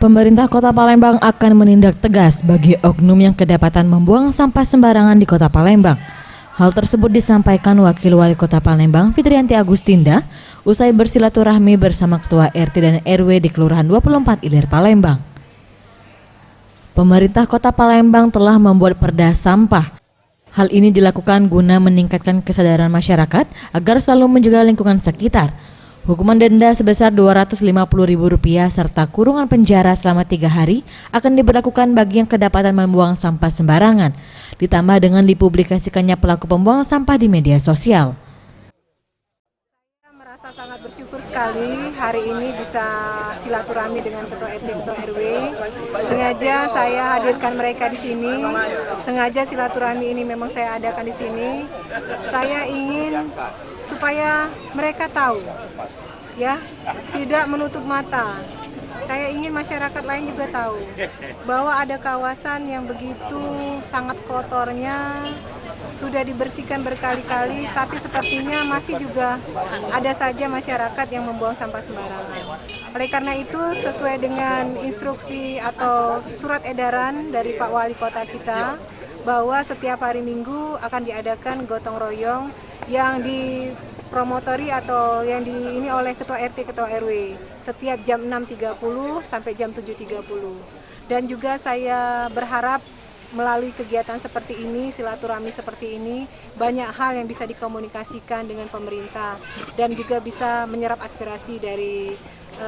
Pemerintah Kota Palembang akan menindak tegas bagi oknum yang kedapatan membuang sampah sembarangan di Kota Palembang. Hal tersebut disampaikan Wakil Wali Kota Palembang Fitrianti Agustinda usai bersilaturahmi bersama Ketua RT dan RW di Kelurahan 24 Ilir Palembang. Pemerintah Kota Palembang telah membuat perda sampah. Hal ini dilakukan guna meningkatkan kesadaran masyarakat agar selalu menjaga lingkungan sekitar. Hukuman denda sebesar Rp250.000 serta kurungan penjara selama 3 hari akan diberlakukan bagi yang kedapatan membuang sampah sembarangan, ditambah dengan dipublikasikannya pelaku pembuang sampah di media sosial. Saya merasa sangat bersyukur sekali hari ini bisa silaturahmi dengan Ketua RT, Ketua RW. Sengaja saya hadirkan mereka di sini. Sengaja silaturahmi ini memang saya adakan di sini. Saya ingin supaya mereka tahu, ya, tidak menutup mata. Saya ingin masyarakat lain juga tahu bahwa ada kawasan yang begitu sangat kotornya, sudah dibersihkan berkali-kali, tapi sepertinya masih juga ada saja masyarakat yang membuang sampah sembarangan. Oleh karena itu, sesuai dengan instruksi atau surat edaran dari Pak Wali Kota kita, bahwa setiap hari Minggu akan diadakan gotong royong yang dipromotori atau yang ini oleh Ketua RT, Ketua RW setiap jam 6.30 sampai jam 7.30. Dan juga saya berharap melalui kegiatan seperti ini, silaturahmi seperti ini, banyak hal yang bisa dikomunikasikan dengan pemerintah dan juga bisa menyerap aspirasi dari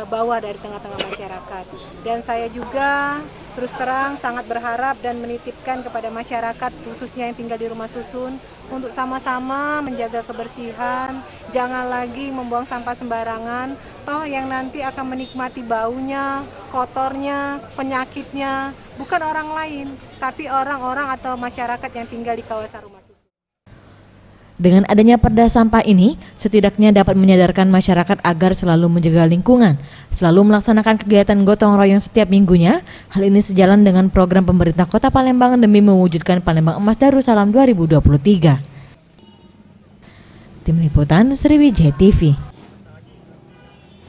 bawah, dari tengah-tengah masyarakat. Dan saya juga terus terang sangat berharap dan menitipkan kepada masyarakat khususnya yang tinggal di rumah susun untuk sama-sama menjaga kebersihan, jangan lagi membuang sampah sembarangan, toh yang nanti akan menikmati baunya, kotornya, penyakitnya bukan orang lain, tapi orang-orang atau masyarakat yang tinggal di kawasan rumah susun. Dengan adanya perda sampah ini, setidaknya dapat menyadarkan masyarakat agar selalu menjaga lingkungan, selalu melaksanakan kegiatan gotong royong setiap minggunya. Hal ini sejalan dengan program pemerintah Kota Palembang demi mewujudkan Palembang Emas Darussalam 2023. Tim Liputan Sriwijaya TV.